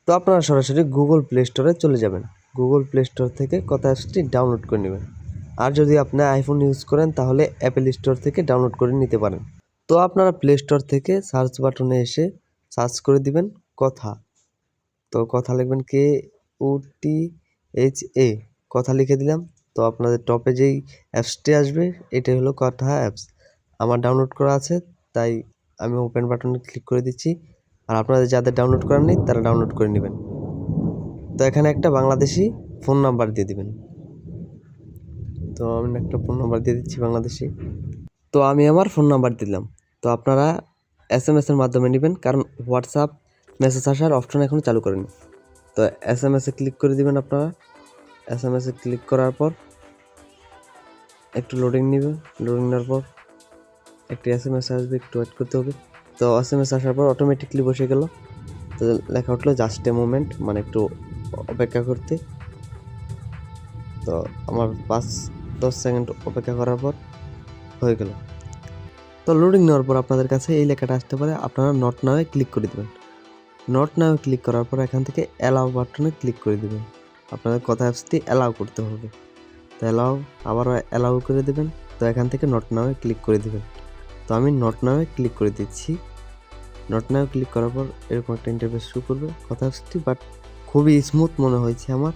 তো আপনারা সরাসরি গুগল প্লে স্টোরে চলে যাবেন। গুগল প্লে স্টোর থেকে কথা অ্যাপসটি ডাউনলোড করে নেবেন। আর যদি আপনি আইফোন ইউজ করেন তাহলে অ্যাপেল স্টোর থেকে ডাউনলোড করে নিতে পারেন। তো আপনারা প্লে স্টোর থেকে সার্চ বাটনে এসে সার্চ করে দিবেন কথা। তো কথা লিখবেন KOTHA, কথা লিখে দিলাম। তো আপনাদের টপে যেই অ্যাপসটি আসবে এটাই হলো কথা অ্যাপস। আমার ডাউনলোড করা আছে তাই আমি ওপেন বাটনে ক্লিক করে দিচ্ছি। আর আপনাদের যাদের ডাউনলোড করার নেই তারা ডাউনলোড করে নেবেন। তো এখানে একটা বাংলাদেশি ফোন নাম্বার দিয়ে দিবেন। তো আমি একটা ফোন নাম্বার দিয়ে দিচ্ছি বাংলাদেশি। তো আমি আমার ফোন নাম্বার দিলাম। তো আপনারা SMS-এর মাধ্যমে নেবেন, কারণ হোয়াটসঅ্যাপ মেসেজ আসার অপশন এখনও চালু করেনি। তো SMS-এ ক্লিক করে দিবেন আপনারা। SMS-এ ক্লিক করার পর একটু লোডিং নেবে। লোডিং নেওয়ার পর একটি SMS আসবে, একটু ওয়েট করতে হবে। তো SMS আসার পর অটোমেটিকলি বসে গেল। তো লেখা উঠলো জাস্ট এ মোমেন্ট, মানে একটু অপেক্ষা করতে। তো আমার 5-10 সেকেন্ড অপেক্ষা করার পর হয়ে গেল। তো লোডিং নেওয়ার পর আপনাদের কাছে এই লেখাটা আসতে পারে, আপনারা নট নাওয়ে ক্লিক করে দেবেন। নট নাওয়ে ক্লিক করার পর এখান থেকে অ্যালাউ বাটনে ক্লিক করে দেবেন। আপনাদের কথা অ্যাপসটি অ্যালাউ করতে হবে। তো অ্যালাউ, আবারও অ্যালাউ করে দেবেন। তো এখান থেকে নট নাওয়ে ক্লিক করে দেবেন। তো আমি নট নাওয়ে ক্লিক করে দিচ্ছি। নট নাওয়ে ক্লিক করার পর এরকম একটা ইন্টারফেস শুরু করবে কথা অ্যাপসটি, বাট খুবই স্মুথ মনে হয়েছে আমার।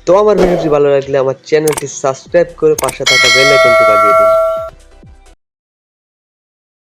তো আমার ভিডিওটি ভালো লাগলে আমার চ্যানেলটি সাবস্ক্রাইব করে পাশে থাকা বেল আইকনটি বাজিয়ে দিন।